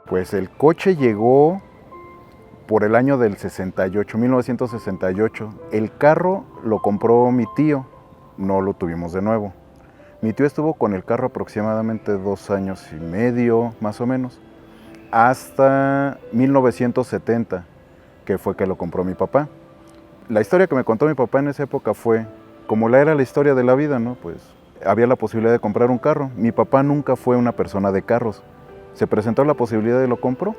Pues el coche llegó por el año del 68, 1968. El carro lo compró mi tío, no lo tuvimos de nuevo. Mi tío estuvo con el carro aproximadamente 2 años y medio, más o menos, hasta 1970, que fue que lo compró mi papá. La historia que me contó mi papá en esa época fue, como era la historia de la vida, ¿no? Pues había la posibilidad de comprar un carro. Mi papá nunca fue una persona de carros. Se presentó la posibilidad y lo compró.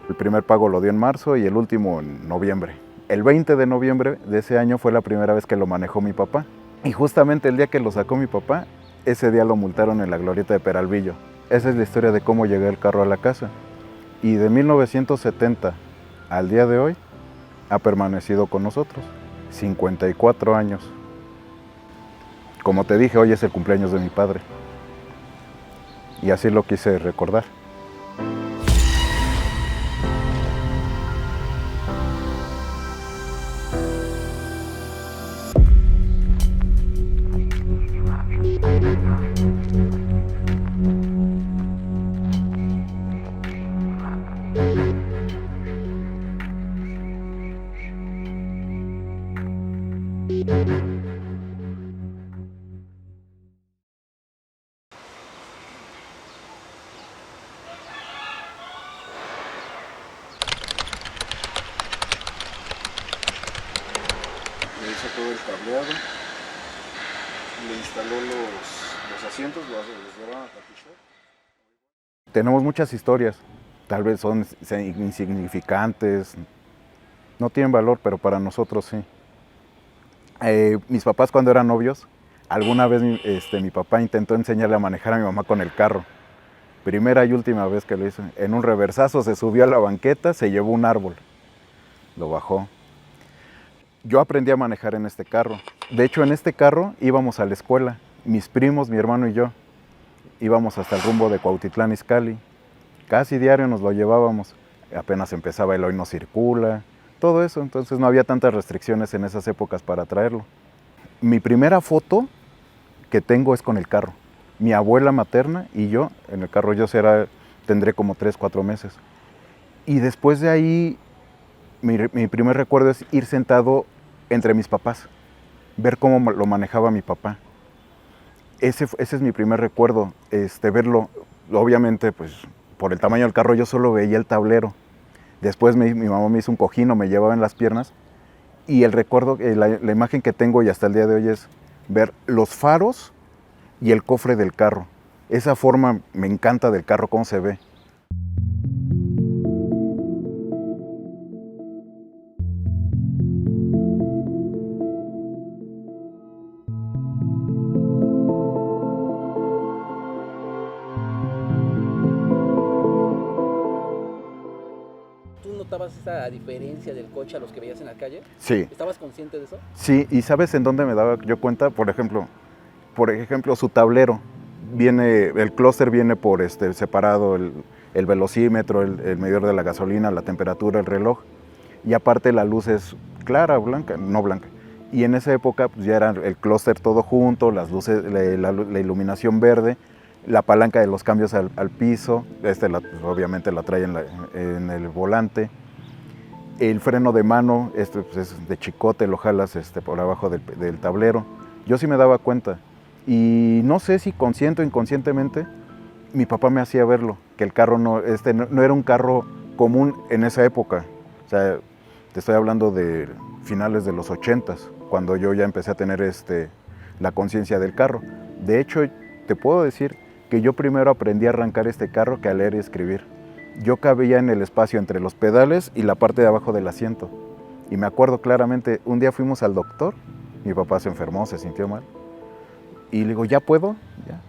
El primer pago lo dio en marzo y el último en noviembre. El 20 de noviembre de ese año fue la primera vez que lo manejó mi papá. Y justamente el día que lo sacó mi papá, ese día lo multaron en la glorieta de Peralvillo. Esa es la historia de cómo llegó el carro a la casa. Y de 1970 al día de hoy ha permanecido con nosotros. 54 años. Como te dije, hoy es el cumpleaños de mi padre. Y así lo quise recordar. Le hizo todo el cableado, le instaló los asientos, los van a tapizar. Tenemos muchas historias, tal vez son insignificantes, no tienen valor, pero para nosotros sí. Mis papás cuando eran novios, alguna vez mi papá intentó enseñarle a manejar a mi mamá con el carro. Primera y última vez que lo hizo. En un reversazo se subió a la banqueta, se llevó un árbol, lo bajó. Yo aprendí a manejar en este carro. De hecho, en este carro íbamos a la escuela. Mis primos, mi hermano y yo. Íbamos hasta el rumbo de Cuautitlán Izcalli. Casi diario nos lo llevábamos. Apenas empezaba el Hoy No Circula, todo eso. Entonces no había tantas restricciones en esas épocas para traerlo. Mi primera foto que tengo es con el carro. Mi abuela materna y yo en el carro. Tendré como 3, 4 meses. Y después de ahí, mi primer recuerdo es ir sentado entre mis papás, ver cómo lo manejaba mi papá. Ese es mi primer recuerdo, verlo. Obviamente, pues, por el tamaño del carro yo solo veía el tablero. Después mi mamá me hizo un cojín, me llevaba en las piernas. Y el recuerdo, la imagen que tengo y hasta el día de hoy es ver los faros y el cofre del carro. Esa forma me encanta del carro, cómo se ve. ¿Tú notabas esa diferencia del coche a los que veías en la calle? Sí. ¿Estabas consciente de eso? Sí, y ¿sabes en dónde me daba yo cuenta? Por ejemplo, su tablero. El clúster viene por separado el velocímetro, el medidor de la gasolina, la temperatura, el reloj. Y aparte la luz es clara o blanca, no blanca. Y en esa época pues, ya era el clúster todo junto, las luces, la iluminación verde, la palanca de los cambios al piso, pues, obviamente la trae en el volante. El freno de mano, pues, es de chicote, lo jalas por abajo del tablero. Yo sí me daba cuenta. Y no sé si consciente o inconscientemente, mi papá me hacía verlo, que el carro no era un carro común en esa época. O sea, te estoy hablando de finales de los 80s, cuando yo ya empecé a tener la conciencia del carro. De hecho, te puedo decir que yo primero aprendí a arrancar este carro que a leer y escribir. Yo cabía en el espacio entre los pedales y la parte de abajo del asiento. Y me acuerdo claramente, un día fuimos al doctor, mi papá se enfermó, se sintió mal. Y le digo, ¿ya puedo? Ya.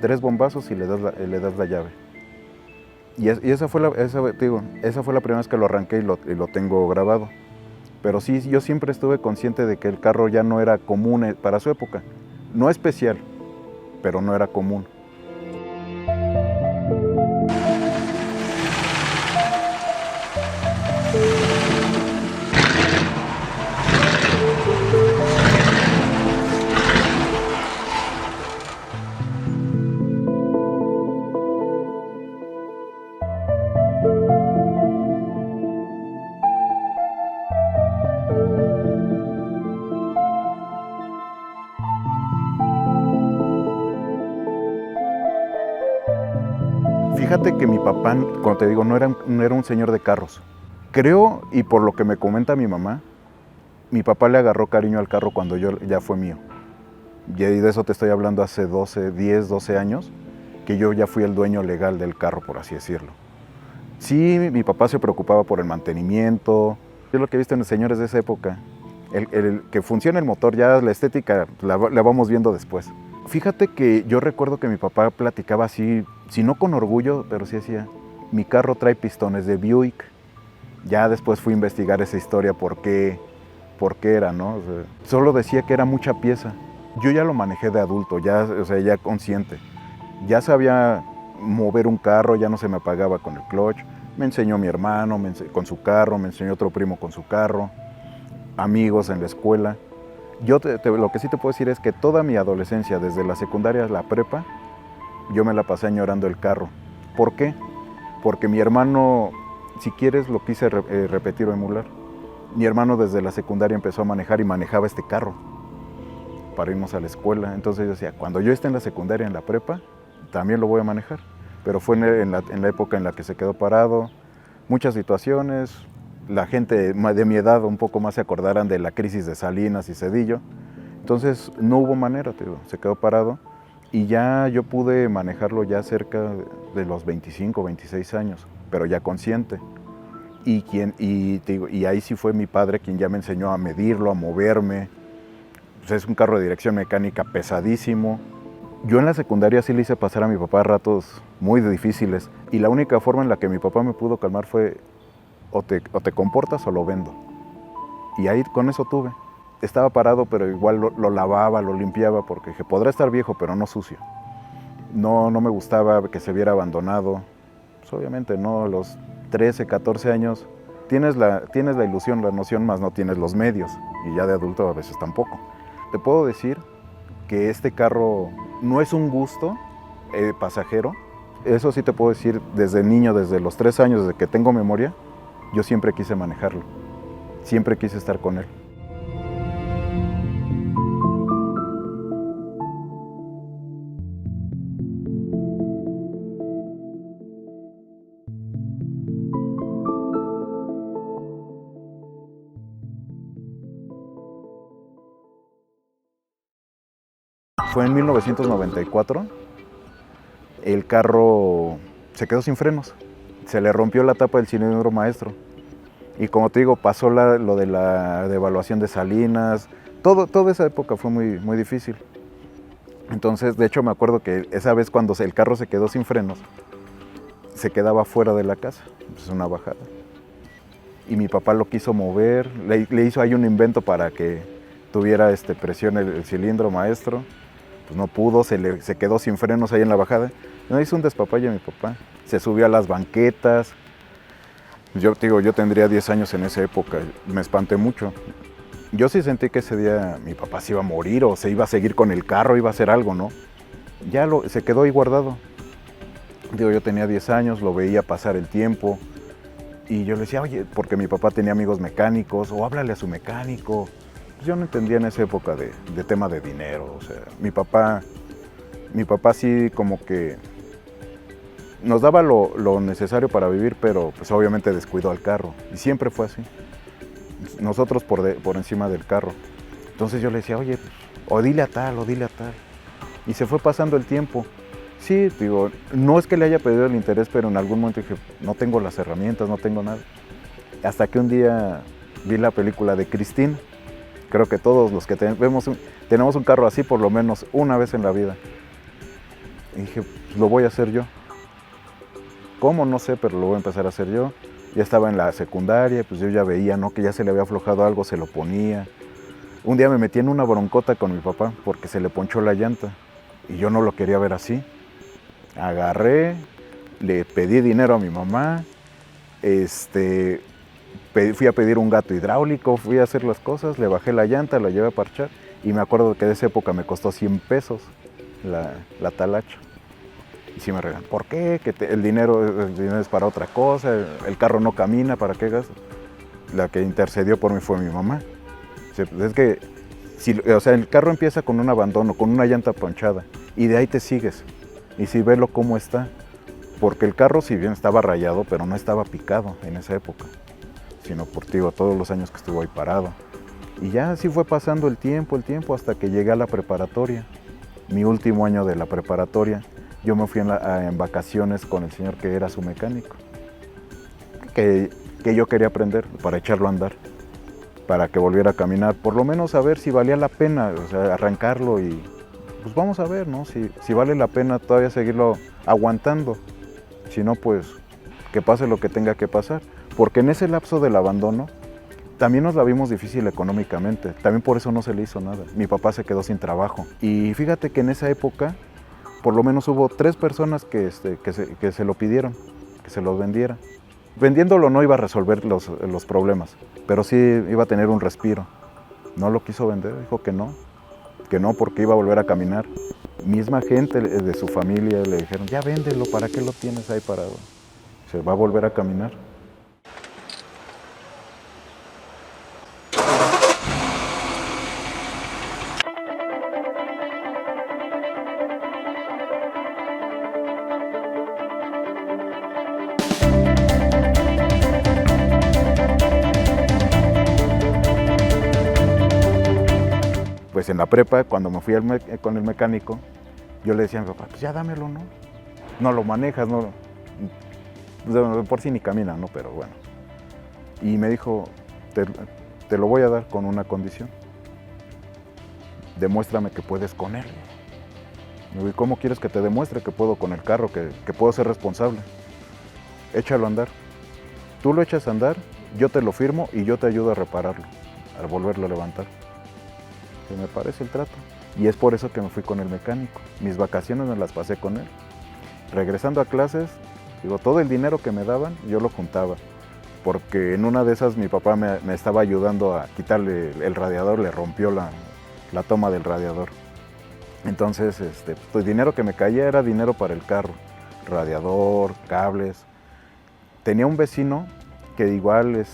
3 bombazos y le das la llave. Y esa fue la primera vez que lo arranqué y lo tengo grabado. Pero sí, yo siempre estuve consciente de que el carro ya no era común para su época. No especial, pero no era común. Fíjate que mi papá, como te digo, no era un señor de carros. Creo, y por lo que me comenta mi mamá, mi papá le agarró cariño al carro cuando yo ya fue mío. Y de eso te estoy hablando hace 10, 12 años, que yo ya fui el dueño legal del carro, por así decirlo. Sí, mi papá se preocupaba por el mantenimiento. Yo lo que he visto en los señores de esa época, el que funcione el motor, ya la estética la vamos viendo después. Fíjate que yo recuerdo que mi papá platicaba así, si no con orgullo, pero sí decía, mi carro trae pistones de Buick. Ya después fui a investigar esa historia, por qué era, ¿no? O sea, solo decía que era mucha pieza. Yo ya lo manejé de adulto, ya, o sea, ya consciente. Ya sabía mover un carro, ya no se me apagaba con el clutch. Me enseñó mi hermano con su carro, me enseñó otro primo con su carro, amigos en la escuela. Yo lo que sí te puedo decir es que toda mi adolescencia, desde la secundaria a la prepa, yo me la pasé añorando el carro. ¿Por qué? Porque mi hermano, si quieres, lo quise repetir o emular. Mi hermano desde la secundaria empezó a manejar y manejaba este carro para irnos a la escuela. Entonces yo decía, cuando yo esté en la secundaria, en la prepa, también lo voy a manejar. Pero fue en la época en la que se quedó parado, muchas situaciones. La gente de mi edad un poco más se acordarán de la crisis de Salinas y Zedillo. Entonces no hubo manera, te digo, se quedó parado. Y ya yo pude manejarlo ya cerca de los 25, 26 años, pero ya consciente. Y ahí sí fue mi padre quien ya me enseñó a medirlo, a moverme. Pues es un carro de dirección mecánica pesadísimo. Yo en la secundaria sí le hice pasar a mi papá ratos muy difíciles. Y la única forma en la que mi papá me pudo calmar fue o te comportas o lo vendo. Y ahí con eso tuve. Estaba parado, pero igual lo lavaba, lo limpiaba, porque dije, podrá estar viejo, pero no sucio. No me gustaba que se viera abandonado. Pues obviamente no, los 13, 14 años, tienes la ilusión, la noción, más no tienes los medios. Y ya de adulto a veces tampoco. Te puedo decir que este carro no es un gusto pasajero. Eso sí te puedo decir desde niño, desde los 3 años, desde que tengo memoria, yo siempre quise manejarlo. Siempre quise estar con él. Fue en 1994, el carro se quedó sin frenos, se le rompió la tapa del cilindro maestro. Y como te digo, pasó lo de la devaluación de Salinas, toda esa época fue muy difícil. Entonces, de hecho, me acuerdo que esa vez cuando el carro se quedó sin frenos, se quedaba fuera de la casa, es una bajada. Y mi papá lo quiso mover, le hizo ahí un invento para que tuviera presión el cilindro maestro. Pues no pudo, se quedó sin frenos ahí en la bajada. No, hizo un despapalle mi papá. Se subió a las banquetas. Yo tendría 10 años en esa época, me espanté mucho. Yo sí sentí que ese día mi papá se iba a morir o se iba a seguir con el carro, iba a hacer algo, ¿no? Ya se quedó ahí guardado. Yo tenía 10 años, lo veía pasar el tiempo. Y yo le decía, oye, porque mi papá tenía amigos mecánicos, o háblale a su mecánico. Yo no entendía en esa época de tema de dinero. O sea, mi papá sí como que nos daba lo necesario para vivir, pero pues obviamente descuidó al carro. Y siempre fue así. Nosotros por encima del carro. Entonces yo le decía, oye, o dile a tal, o dile a tal. Y se fue pasando el tiempo. Sí, digo, no es que le haya perdido el interés, pero en algún momento dije, no tengo las herramientas, no tengo nada. Hasta que un día vi la película de Christine. Creo que todos los que tenemos un carro así por lo menos una vez en la vida. Y dije, pues lo voy a hacer yo. ¿Cómo? No sé, pero lo voy a empezar a hacer yo. Ya estaba en la secundaria, pues yo ya veía, ¿no? Que ya se le había aflojado algo, se lo ponía. Un día me metí en una broncota con mi papá porque se le ponchó la llanta. Y yo no lo quería ver así. Agarré, le pedí dinero a mi mamá, fui a pedir un gato hidráulico, fui a hacer las cosas, le bajé la llanta, la llevé a parchar y me acuerdo que de esa época me costó 100 pesos la talacha. Y sí me regalan, ¿por qué? Que el dinero es para otra cosa, el carro no camina, ¿para qué gastas? La que intercedió por mí fue mi mamá. Es que el carro empieza con un abandono, con una llanta ponchada y de ahí te sigues. Y si velo cómo está, porque el carro si bien estaba rayado, pero no estaba picado en esa época, sino por todos los años que estuvo ahí parado. Y ya así fue pasando el tiempo, hasta que llegué a la preparatoria. Mi último año de la preparatoria, yo me fui en vacaciones con el señor que era su mecánico, que yo quería aprender para echarlo a andar, para que volviera a caminar, por lo menos a ver si valía la pena, o sea, arrancarlo y pues vamos a ver, ¿no? Si vale la pena todavía seguirlo aguantando, si no, pues que pase lo que tenga que pasar, porque en ese lapso del abandono, también nos la vimos difícil económicamente, también por eso no se le hizo nada. Mi papá se quedó sin trabajo y fíjate que en esa época por lo menos hubo 3 personas que se lo pidieron, que se los vendiera. Vendiéndolo no iba a resolver los problemas, pero sí iba a tener un respiro. No lo quiso vender, dijo que no porque iba a volver a caminar. Misma gente de su familia le dijeron, ya véndelo, ¿para qué lo tienes ahí parado? Se va a volver a caminar. Pues en la prepa, cuando me fui con el mecánico, yo le decía a mi papá, pues ya dámelo, ¿no? No lo manejas, no, por sí ni camina, ¿no? Pero bueno. Y me dijo, te lo voy a dar con una condición. Demuéstrame que puedes con él. Me digo, ¿y cómo quieres que te demuestre que puedo con el carro, que puedo ser responsable? Échalo a andar. Tú lo echas a andar, yo te lo firmo y yo te ayudo a repararlo, a volverlo a levantar. Que me parece el trato. Y es por eso que me fui con el mecánico. Mis vacaciones me las pasé con él. Regresando a clases, digo, todo el dinero que me daban, yo lo juntaba. Porque en una de esas mi papá me estaba ayudando a quitarle el radiador, le rompió la toma del radiador. Entonces, pues dinero que me caía era dinero para el carro. Radiador, cables. Tenía un vecino que igual,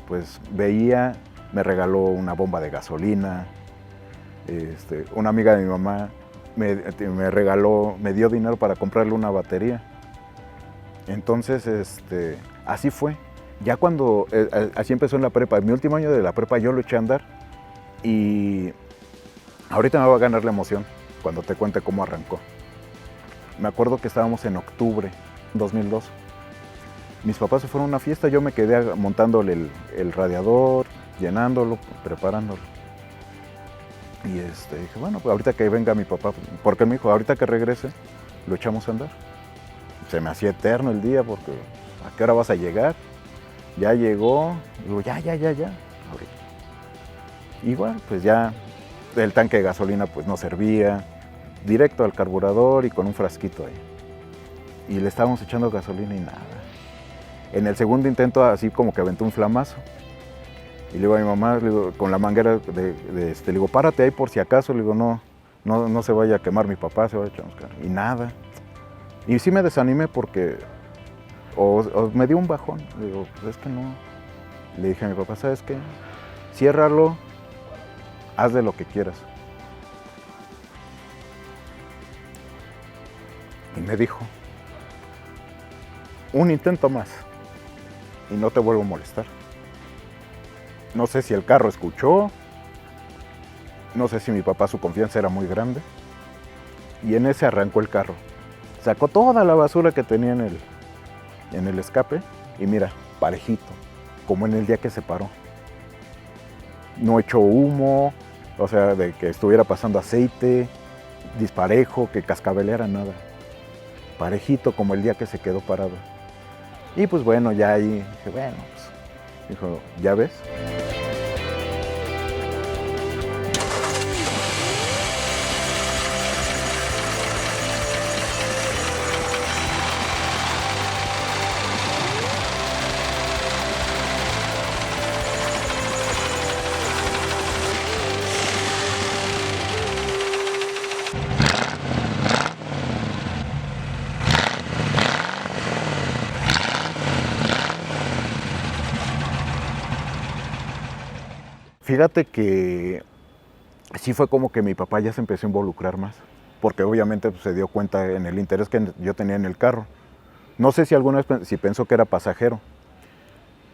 pues veía, me regaló una bomba de gasolina. Una amiga de mi mamá me regaló, me dio dinero para comprarle una batería. Entonces, así fue. Ya cuando, así empezó en la prepa, en mi último año de la prepa yo lo eché a andar y ahorita me va a ganar la emoción cuando te cuente cómo arrancó. Me acuerdo que estábamos en octubre 2002. Mis papás se fueron a una fiesta, yo me quedé montándole el radiador, llenándolo, preparándolo. Y dije, bueno, pues ahorita que venga mi papá, porque me dijo, ahorita que regrese, lo echamos a andar. Se me hacía eterno el día porque, ¿a qué hora vas a llegar? Ya llegó, digo, ya. Ahorita. Igual, pues ya el tanque de gasolina pues no servía, directo al carburador y con un frasquito ahí. Y le estábamos echando gasolina y nada. En el segundo intento así como que aventó un flamazo. Y le digo a mi mamá, le digo, con la manguera, le digo, párate ahí por si acaso, le digo, no se vaya a quemar mi papá, se vaya a chamuscar. Y nada. Y sí me desanimé porque, o me dio un bajón, le digo, pues es que no. Le dije a mi papá, ¿sabes qué? Ciérralo, haz de lo que quieras. Y me dijo, un intento más y no te vuelvo a molestar. No sé si el carro escuchó, no sé si mi papá su confianza era muy grande. Y en ese arrancó el carro. Sacó toda la basura que tenía en el escape y mira, parejito, como en el día que se paró. No echó humo, o sea, de que estuviera pasando aceite, disparejo, que cascabeleara, nada. Parejito como el día que se quedó parado. Y pues bueno, ya ahí dije, bueno, pues, dijo, ¿ya ves? Fíjate que sí fue como que mi papá ya se empezó a involucrar más, porque obviamente pues, se dio cuenta en el interés que yo tenía en el carro. No sé si alguna vez si pensó que era pasajero,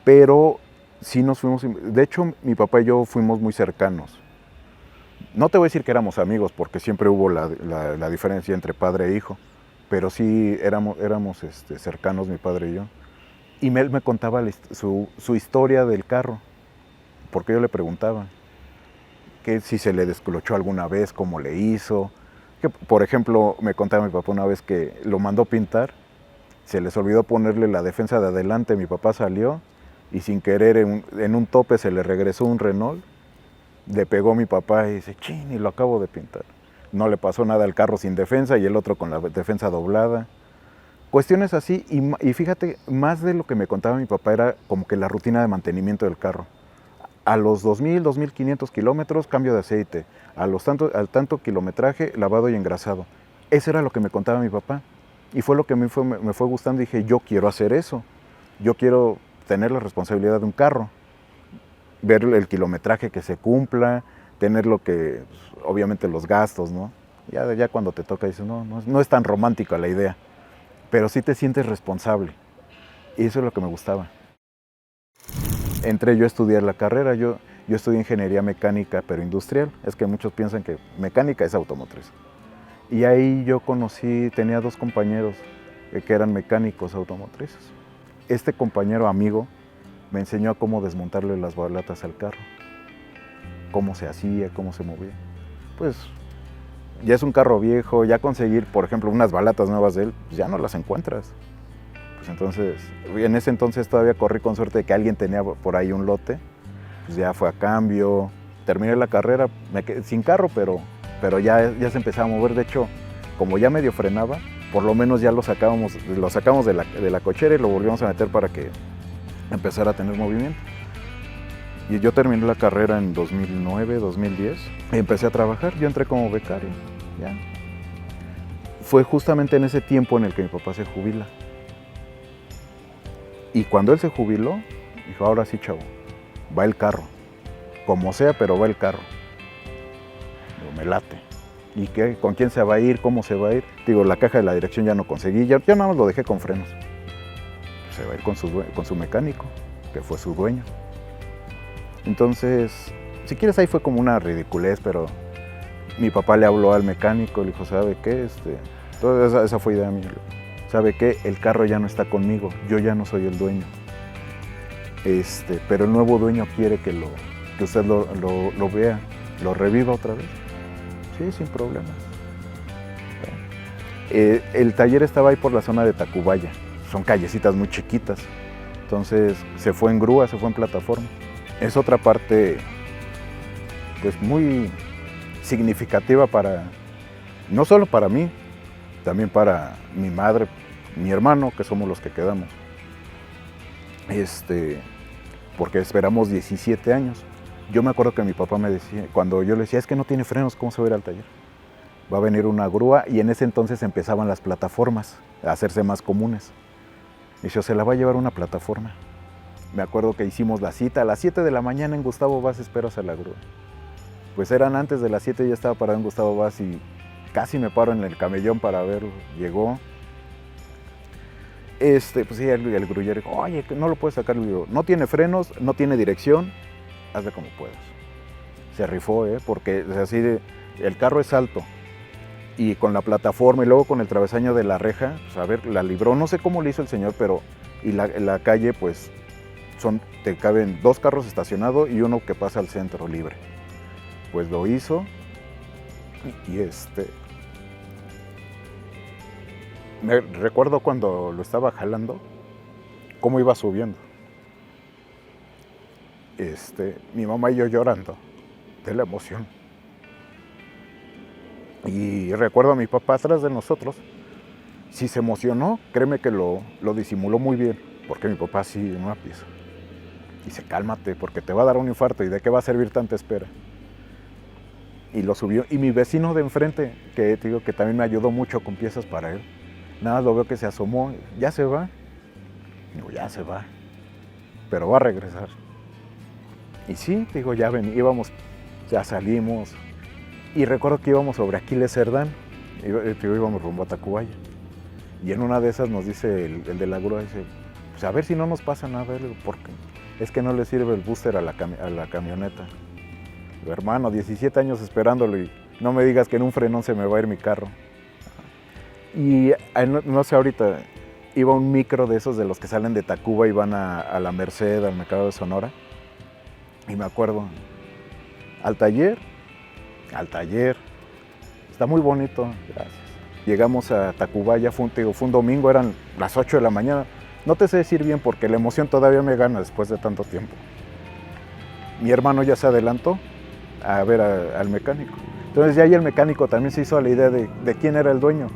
pero sí nos fuimos. De hecho, mi papá y yo fuimos muy cercanos. No te voy a decir que éramos amigos, porque siempre hubo la diferencia entre padre e hijo, pero sí éramos cercanos mi padre y yo. Y él me contaba su historia del carro, porque yo le preguntaba que si se le desclochó alguna vez, cómo le hizo. Que, por ejemplo, me contaba mi papá una vez que lo mandó pintar, se les olvidó ponerle la defensa de adelante, mi papá salió y sin querer en un tope se le regresó un Renault, le pegó mi papá y dice, chin, y lo acabo de pintar. No le pasó nada al carro sin defensa y el otro con la defensa doblada. Cuestiones así, y fíjate, más de lo que me contaba mi papá era como que la rutina de mantenimiento del carro. A los 2.000, 2.500 kilómetros, cambio de aceite. Al tanto kilometraje, lavado y engrasado. Eso era lo que me contaba mi papá. Y fue lo que me fue gustando. Y dije, yo quiero hacer eso. Yo quiero tener la responsabilidad de un carro. Ver el kilometraje que se cumpla, tener lo que, pues, obviamente los gastos, ¿no? Ya cuando te toca dices, no es tan romántica la idea. Pero sí te sientes responsable. Y eso es lo que me gustaba. Entré yo a estudiar la carrera, yo estudié ingeniería mecánica, pero industrial. Es que muchos piensan que mecánica es automotriz. Y ahí yo tenía 2 compañeros que eran mecánicos automotrices. Este compañero amigo me enseñó a cómo desmontarle las balatas al carro. Cómo se hacía, cómo se movía. Pues ya es un carro viejo, ya conseguir, por ejemplo, unas balatas nuevas de él, pues ya no las encuentras. Pues entonces, en ese entonces todavía corrí con suerte de que alguien tenía por ahí un lote, pues ya fue a cambio, terminé la carrera, me quedé sin carro, pero ya se empezaba a mover. De hecho, como ya medio frenaba, por lo menos ya lo sacamos de la cochera y lo volvíamos a meter para que empezara a tener movimiento. Y yo terminé la carrera en 2009, 2010, y empecé a trabajar, yo entré como becario, ya. Fue justamente en ese tiempo en el que mi papá se jubila. Y cuando él se jubiló, dijo, ahora sí, chavo, va el carro. Como sea, pero va el carro. Digo, me late. ¿Y qué? ¿Con quién se va a ir? ¿Cómo se va a ir? Digo, la caja de la dirección ya no conseguí, yo nada más lo dejé con frenos. Se va a ir con su mecánico, que fue su dueño. Entonces, si quieres, ahí fue como una ridiculez, pero mi papá le habló al mecánico, le dijo, ¿sabe qué? Toda esa fue idea mía. ¿Sabe qué? El carro ya no está conmigo, yo ya no soy el dueño. Pero el nuevo dueño quiere que usted lo vea, lo reviva otra vez. Sí, sin problema. El taller estaba ahí por la zona de Tacubaya, son callecitas muy chiquitas. Entonces se fue en grúa, se fue en plataforma. Es otra parte pues muy significativa no solo para mí, también para mi madre, mi hermano, que somos los que quedamos. Porque esperamos 17 años. Yo me acuerdo que mi papá me decía, cuando yo le decía, es que no tiene frenos, ¿cómo se va a ir al taller? Va a venir una grúa, y en ese entonces empezaban las plataformas a hacerse más comunes. Dice, se la va a llevar una plataforma. Me acuerdo que hicimos la cita a las 7 de la mañana en Gustavo Vaz, esperas a la grúa. Pues eran antes de las 7, ya estaba parado en Gustavo Vaz y casi me paro en el camellón para verlo. Llegó. Pues sí, el grullero dijo, oye, no lo puedes sacar. Le digo, no tiene frenos, no tiene dirección, hazle como puedas. Se rifó, porque el carro es alto. Y con la plataforma y luego con el travesaño de la reja, pues a ver, la libró. No sé cómo le hizo el señor, pero y la calle, pues, te caben 2 carros estacionados y uno que pasa al centro libre. Pues lo hizo y me recuerdo cuando lo estaba jalando, cómo iba subiendo. Mi mamá y yo llorando de la emoción. Y recuerdo a mi papá atrás de nosotros, si se emocionó, créeme que lo disimuló muy bien, porque mi papá sí en una pieza. Dice, cálmate, porque te va a dar un infarto, ¿y de qué va a servir tanta espera? Y lo subió, y mi vecino de enfrente, que te digo que también me ayudó mucho con piezas para él, nada más lo veo que se asomó, ¿ya se va? Digo, ya se va, pero va a regresar. Y sí, digo, ya salimos, y recuerdo que íbamos sobre Aquiles Cerdán, íbamos rumbo a Tacubaya. Y en una de esas nos dice el de la grúa, dice, pues a ver si no nos pasa nada, porque es que no le sirve el booster a la camioneta. Digo, hermano, 17 años esperándolo y no me digas que en un frenón se me va a ir mi carro. Y no sé, ahorita iba un micro de esos de los que salen de Tacuba y van a la Merced, al mercado de Sonora. Y me acuerdo, al taller, está muy bonito, gracias. Llegamos a Tacubaya, fue un domingo, eran las 8 de la mañana. No te sé decir bien porque la emoción todavía me gana después de tanto tiempo. Mi hermano ya se adelantó a ver al mecánico. Entonces ya ahí el mecánico también se hizo a la idea de quién era el dueño.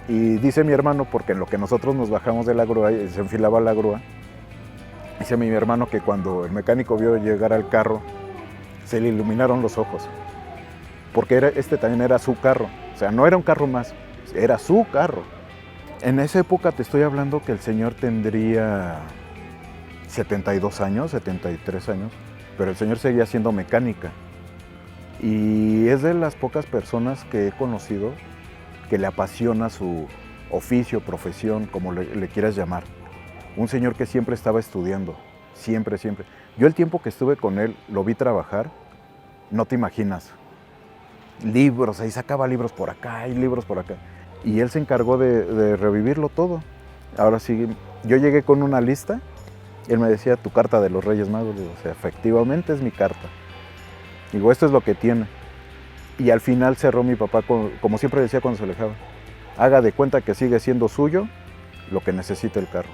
Y dice mi hermano, porque en lo que nosotros nos bajamos de la grúa, y se enfilaba la grúa, dice mi hermano que cuando el mecánico vio llegar al carro, se le iluminaron los ojos. Porque este también era su carro. O sea, no era un carro más, era su carro. En esa época te estoy hablando que el señor tendría 72 años, 73 años, pero el señor seguía haciendo mecánica. Y es de las pocas personas que he conocido que le apasiona su oficio, profesión, como le quieras llamar. Un señor que siempre estaba estudiando, siempre. Yo el tiempo que estuve con él, lo vi trabajar, no te imaginas. Libros, ahí sacaba libros por acá y libros por acá. Y él se encargó de revivirlo todo. Ahora sí, yo llegué con una lista, él me decía, tu carta de los Reyes Magos. Digo, o sea, efectivamente es mi carta. Digo, esto es lo que tiene. Y al final cerró mi papá, como siempre decía cuando se alejaba, haga de cuenta que sigue siendo suyo lo que necesita el carro.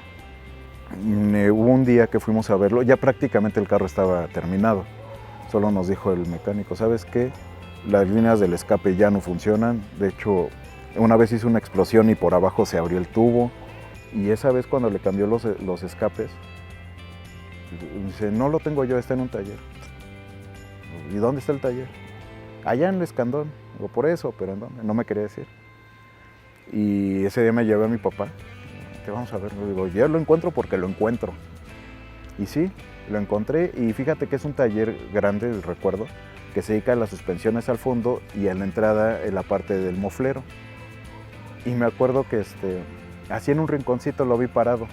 Hubo un día que fuimos a verlo, ya prácticamente el carro estaba terminado. Solo nos dijo el mecánico, ¿sabes qué? Las líneas del escape ya no funcionan. De hecho, una vez hizo una explosión y por abajo se abrió el tubo. Y esa vez cuando le cambió los escapes, dice, no lo tengo yo, está en un taller. ¿Y dónde está el taller? Allá en el Escandón. Digo, por eso, pero ¿en dónde? No me quería decir. Y ese día me llevé a mi papá. ¿Qué vamos a ver? Le digo, ya lo encuentro porque lo encuentro. Y sí, lo encontré y fíjate que es un taller grande, recuerdo, que se dedica a las suspensiones al fondo y a la entrada en la parte del moflero. Y me acuerdo que así en un rinconcito lo vi parado.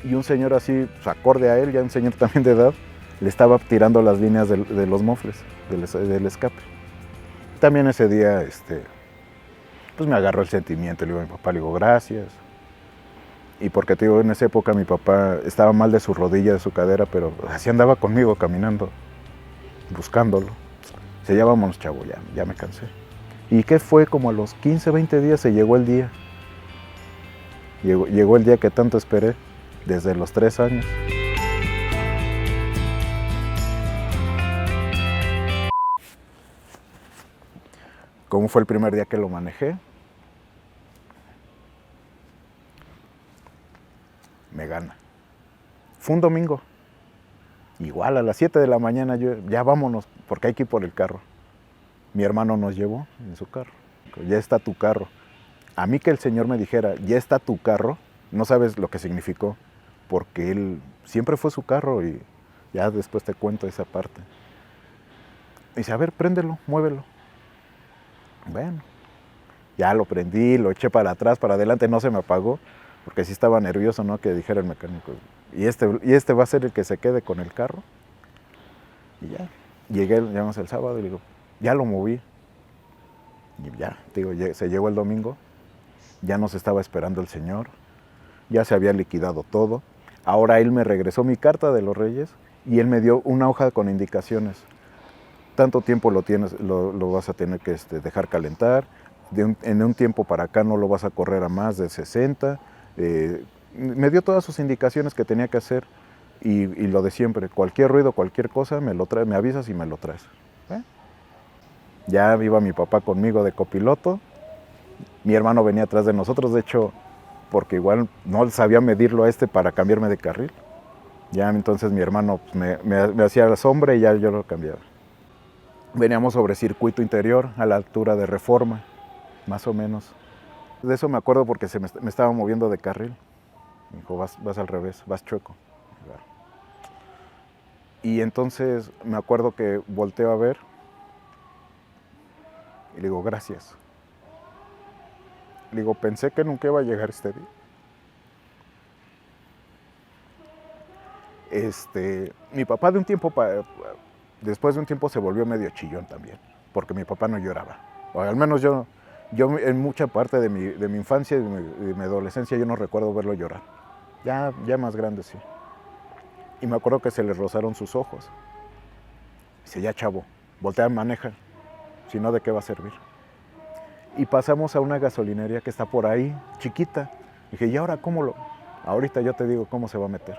Y un señor así, pues, acorde a él, ya un señor también de edad, le estaba tirando las líneas de los mofles, del escape. También ese día, pues me agarró el sentimiento, le digo a mi papá, le digo, gracias. Y porque te digo, en esa época mi papá estaba mal de su rodilla, de su cadera, pero así andaba conmigo caminando, buscándolo. Dice, ya vámonos, chavo, ya me cansé. ¿Y qué fue? Como a los 15, 20 días se llegó el día. Llegó el día que tanto esperé, desde los 3 años. ¿Cómo fue el primer día que lo manejé? Me gana. Fue un domingo. Igual a las 7 de la mañana, ya vámonos, porque hay que ir por el carro. Mi hermano nos llevó en su carro. Ya está tu carro. A mí que el señor me dijera, ya está tu carro, no sabes lo que significó, porque él siempre fue su carro y ya después te cuento esa parte. Dice, a ver, préndelo, muévelo. Bueno, ya lo prendí, lo eché para atrás, para adelante, no se me apagó, porque sí estaba nervioso, ¿no? Que dijera el mecánico, y este va a ser el que se quede con el carro. Y ya, llegamos el sábado y le digo, ya lo moví. Y ya, digo, se llegó el domingo, ya nos estaba esperando el señor, ya se había liquidado todo. Ahora él me regresó mi carta de los Reyes y él me dio una hoja con indicaciones. Tanto tiempo lo vas a tener que dejar calentar, en un tiempo para acá no lo vas a correr a más de 60. Me dio todas sus indicaciones que tenía que hacer y lo de siempre, cualquier ruido, cualquier cosa, me avisas y me lo traes. Ya iba mi papá conmigo de copiloto, mi hermano venía atrás de nosotros, de hecho, porque igual no sabía medirlo para cambiarme de carril. Ya entonces mi hermano me hacía la sombra y ya yo lo cambiaba. Veníamos sobre circuito interior a la altura de Reforma, más o menos. De eso me acuerdo porque me estaba moviendo de carril. Me dijo, vas al revés, vas chueco. Y entonces me acuerdo que volteo a ver y le digo, gracias. Le digo, pensé que nunca iba a llegar este día. Mi papá después de un tiempo se volvió medio chillón también, porque mi papá no lloraba. O al menos yo en mucha parte de mi infancia y de mi adolescencia yo no recuerdo verlo llorar. Ya más grande sí. Y me acuerdo que se le rozaron sus ojos. Dice, ya chavo, voltea, maneja, si no, ¿de qué va a servir? Y pasamos a una gasolinería que está por ahí, chiquita. Dije, ¿y ahora cómo lo...? Ahorita yo te digo cómo se va a meter.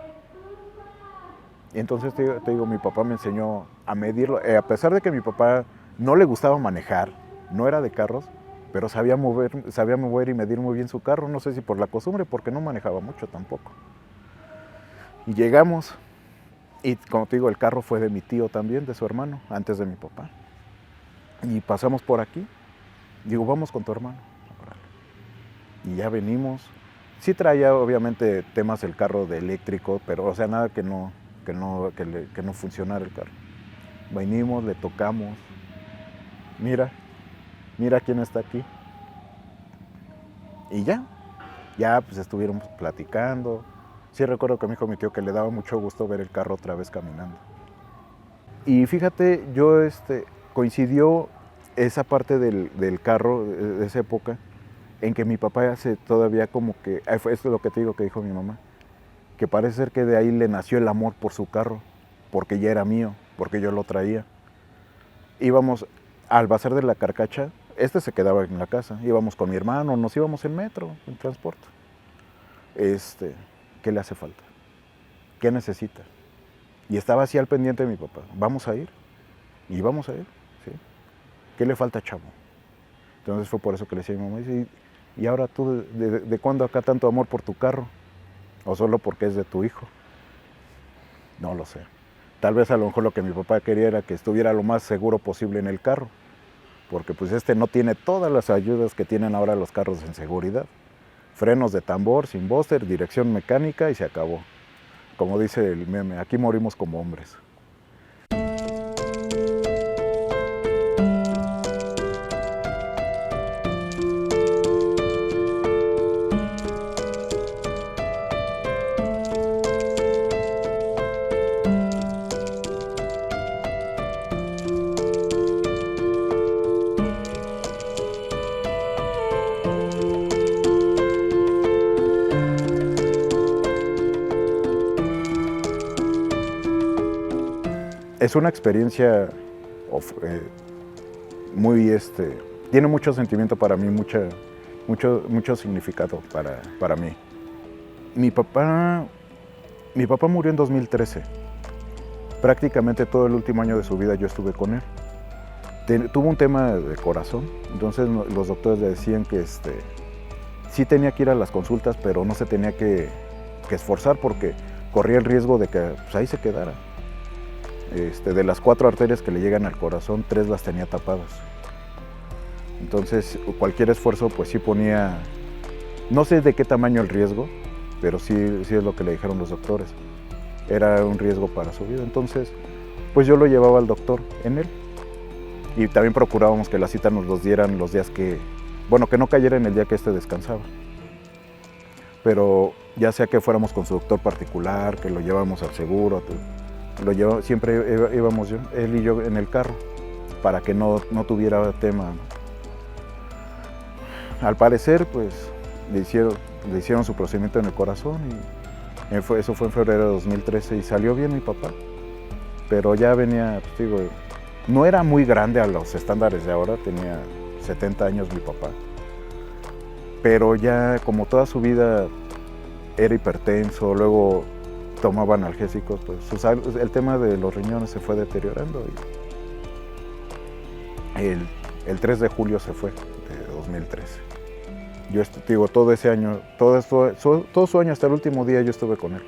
Y entonces te digo, mi papá me enseñó a medirlo. A pesar de que a mi papá no le gustaba manejar, no era de carros, pero sabía mover y medir muy bien su carro. No sé si por la costumbre, porque no manejaba mucho tampoco. Y llegamos, y como te digo, el carro fue de mi tío también, de su hermano, antes de mi papá. Y pasamos por aquí. Digo, vamos con tu hermano. Y ya venimos. Sí traía obviamente temas el carro de eléctrico, pero o sea, nada que no funcionara el carro. Venimos, le tocamos. Mira quién está aquí. Y ya pues estuvieron platicando. Sí recuerdo que me dijo mi tío que le daba mucho gusto ver el carro otra vez caminando. Y fíjate, coincidió esa parte del carro, de esa época, en que mi papá hace todavía como que, esto es lo que te digo que dijo mi mamá, que parece ser que de ahí le nació el amor por su carro, porque ya era mío, porque yo lo traía. Íbamos al Bazar de la Carcacha, se quedaba en la casa, íbamos con mi hermano, nos íbamos en metro, en transporte. ¿Qué le hace falta? ¿Qué necesita? Y estaba así al pendiente de mi papá, ¿vamos a ir? Y vamos a ir, ¿sí? ¿Qué le falta, chavo? Entonces fue por eso que le decía a mi mamá, dice, ¿y ahora tú de cuándo acá tanto amor por tu carro? ¿O solo porque es de tu hijo? No lo sé. Tal vez a lo mejor lo que mi papá quería era que estuviera lo más seguro posible en el carro, porque pues no tiene todas las ayudas que tienen ahora los carros en seguridad. Frenos de tambor, sin búster, dirección mecánica y se acabó. Como dice el meme, aquí morimos como hombres. Es una experiencia muy, tiene mucho sentimiento para mí, mucho significado para mí. Mi papá murió en 2013. Prácticamente todo el último año de su vida yo estuve con él. Tuvo un tema de corazón, entonces los doctores le decían que sí tenía que ir a las consultas, pero no se tenía que esforzar porque corría el riesgo de que pues, ahí se quedara. De las 4 arterias que le llegan al corazón, 3 las tenía tapadas. Entonces cualquier esfuerzo pues sí ponía, no sé de qué tamaño el riesgo, pero sí es lo que le dijeron los doctores. Era un riesgo para su vida. Entonces pues yo lo llevaba al doctor en él. Y también procurábamos que la cita nos los dieran los días que no cayera en el día que descansaba. Pero ya sea que fuéramos con su doctor particular, que lo lleváramos al seguro, siempre íbamos él y yo en el carro, para que no tuviera tema. Al parecer, pues, le hicieron su procedimiento en el corazón y eso fue en febrero de 2013 y salió bien mi papá. Pero ya venía, pues, digo, no era muy grande a los estándares de ahora, tenía 70 años mi papá. Pero ya como toda su vida era hipertenso, luego tomaba analgésicos, pues el tema de los riñones se fue deteriorando y el 3 de julio se fue de 2013. Yo digo, todo ese año, todo su año hasta el último día yo estuve con él.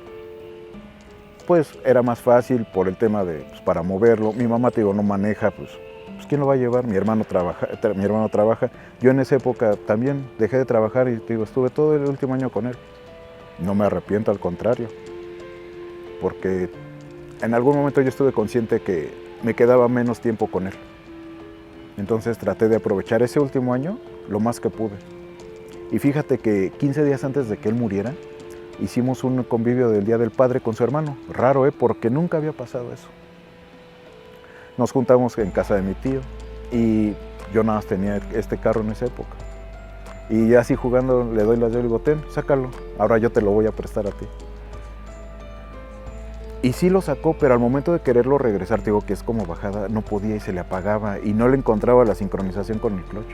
Pues era más fácil por el tema de, pues, para moverlo. Mi mamá, te digo, no maneja, pues ¿quién lo va a llevar? Mi hermano trabaja. Yo en esa época también dejé de trabajar y te digo, estuve todo el último año con él. No me arrepiento, al contrario. Porque en algún momento yo estuve consciente que me quedaba menos tiempo con él. Entonces traté de aprovechar ese último año lo más que pude. Y fíjate que 15 días antes de que él muriera, hicimos un convivio del Día del Padre con su hermano. Raro, porque nunca había pasado eso. Nos juntamos en casa de mi tío y yo nada más tenía este carro en esa época. Y así jugando le doy las llaves y le digo, ten, sácalo, ahora yo te lo voy a prestar a ti. Y sí lo sacó, pero al momento de quererlo regresar, te digo que es como bajada, no podía y se le apagaba y no le encontraba la sincronización con el clutch.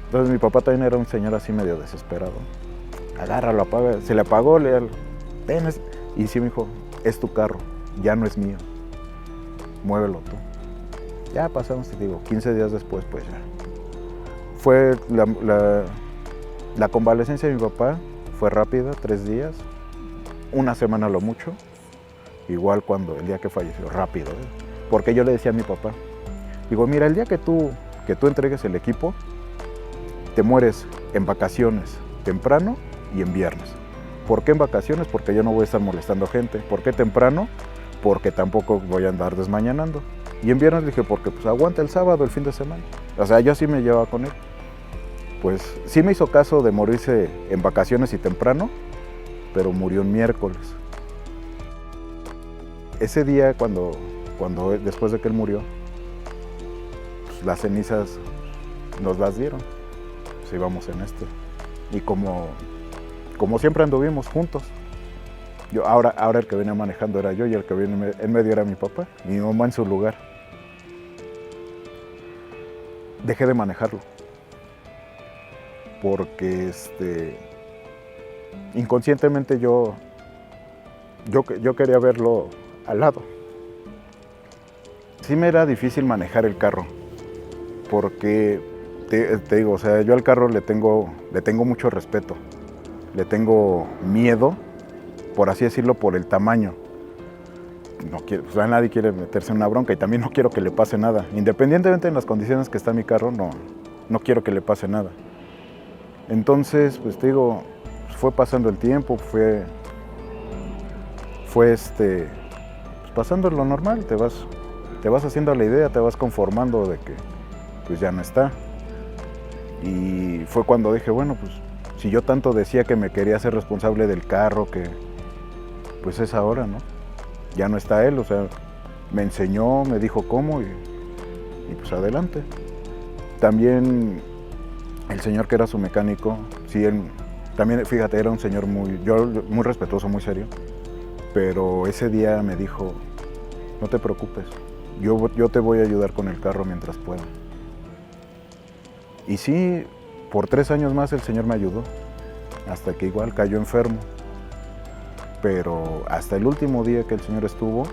Entonces mi papá también era un señor así medio desesperado. Agárralo, apaga, se le apagó, ten, y sí me dijo, es tu carro, ya no es mío, muévelo tú. Ya pasamos, te digo, 15 días después, pues ya. Fue la convalecencia de mi papá, fue rápida, 3 días, una semana lo mucho. Igual cuando el día que falleció, rápido, porque yo le decía a mi papá, digo, mira, el día que tú entregues el equipo, te mueres en vacaciones temprano y en viernes. ¿Por qué en vacaciones? Porque yo no voy a estar molestando gente. ¿Por qué temprano? Porque tampoco voy a andar desmañanando. Y en viernes dije, porque pues aguanta el sábado, el fin de semana. O sea, yo sí me llevaba con él. Pues sí me hizo caso de morirse en vacaciones y temprano, pero murió un miércoles. Ese día, después de que él murió, pues las cenizas nos las dieron. Pues íbamos en esto. Y como siempre anduvimos juntos. Ahora el que venía manejando era yo y el que venía en medio era mi papá. Y mi mamá en su lugar. Dejé de manejarlo. Porque inconscientemente yo quería verlo al lado. Sí me era difícil manejar el carro, porque te digo, o sea, yo al carro le tengo mucho respeto, le tengo miedo, por así decirlo, por el tamaño. No quiero, o sea, nadie quiere meterse en una bronca y también no quiero que le pase nada. Independientemente de las condiciones que está mi carro, no quiero que le pase nada. Entonces, pues te digo, fue pasando el tiempo, fue pues pasando lo normal, te vas haciendo la idea, te vas conformando de que pues ya no está. Y fue cuando dije, bueno, pues si yo tanto decía que me quería ser responsable del carro, que pues es ahora, ¿no? Ya no está él, o sea, me enseñó, me dijo cómo y pues adelante. También el señor que era su mecánico, sí, él también, fíjate, era un señor muy respetuoso, muy serio. Pero ese día me dijo, no te preocupes, yo te voy a ayudar con el carro mientras pueda. Y sí, por 3 años más el señor me ayudó, hasta que igual cayó enfermo. Pero hasta el último día que el señor estuvo,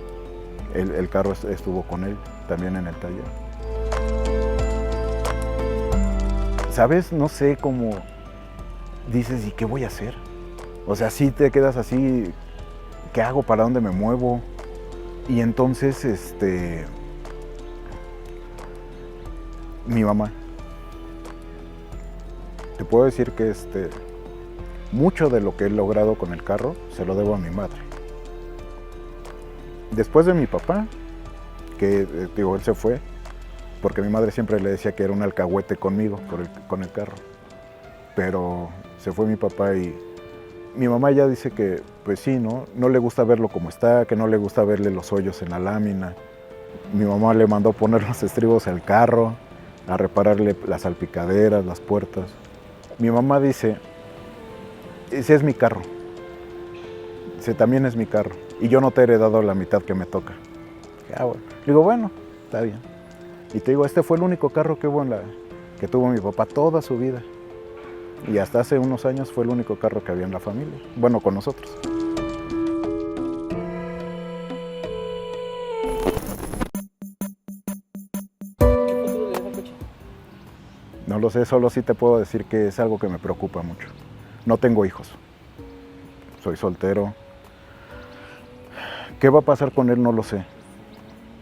el carro estuvo con él, también en el taller. ¿Sabes? No sé cómo dices, ¿y qué voy a hacer? O sea, sí te quedas así, ¿qué hago? ¿Para dónde me muevo? Y entonces, mi mamá. Te puedo decir que mucho de lo que he logrado con el carro se lo debo a mi madre. Después de mi papá, que digo, él se fue, porque mi madre siempre le decía que era un alcahuete conmigo, con el carro. Pero se fue mi papá y mi mamá ya dice que, pues sí, no le gusta verlo como está, que no le gusta verle los hoyos en la lámina. Mi mamá le mandó poner los estribos al carro, a repararle las salpicaderas, las puertas. Mi mamá dice, ese es mi carro, ese también es mi carro, y yo no te he heredado la mitad que me toca. Bueno. Digo, bueno, está bien. Y te digo, este fue el único carro que tuvo mi papá toda su vida. Y hasta hace unos años fue el único carro que había en la familia, bueno, con nosotros. ¿Qué futuro le das al coche? No lo sé, solo sí te puedo decir que es algo que me preocupa mucho. No tengo hijos, soy soltero. ¿Qué va a pasar con él? No lo sé.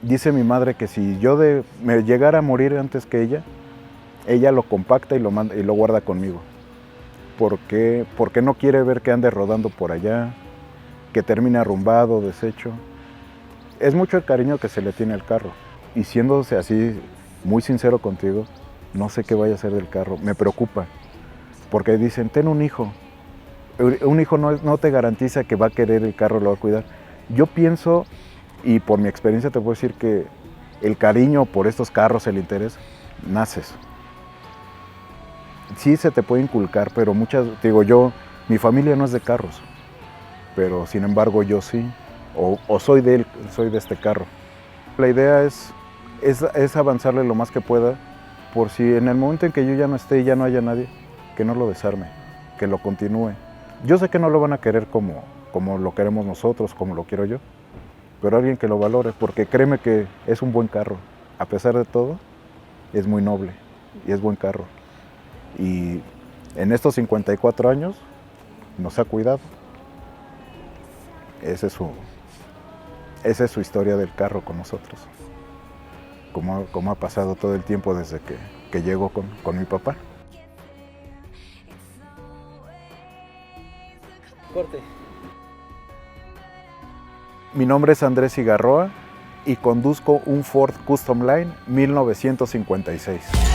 Dice mi madre que si yo me llegara a morir antes que ella lo compacta y lo guarda conmigo. Porque no quiere ver que ande rodando por allá, que termine arrumbado, deshecho. Es mucho el cariño que se le tiene al carro. Y siéndose así, muy sincero contigo, no sé qué vaya a hacer del carro. Me preocupa. Porque dicen, ten un hijo. Un hijo no te garantiza que va a querer el carro, lo va a cuidar. Yo pienso, y por mi experiencia te puedo decir que el cariño por estos carros, el interés, naces. Sí se te puede inculcar, pero mi familia no es de carros, pero sin embargo yo sí, o soy de este carro. La idea es avanzarle lo más que pueda, por si en el momento en que yo ya no esté y ya no haya nadie, que no lo desarme, que lo continúe. Yo sé que no lo van a querer como lo queremos nosotros, como lo quiero yo, pero alguien que lo valore, porque créeme que es un buen carro. A pesar de todo, es muy noble y es buen carro. Y en estos 54 años nos ha cuidado. Esa es su historia del carro con nosotros. Como ha pasado todo el tiempo desde que llegó con mi papá. Corte. Mi nombre es Andrés Igarroa y conduzco un Ford Custom Line 1956.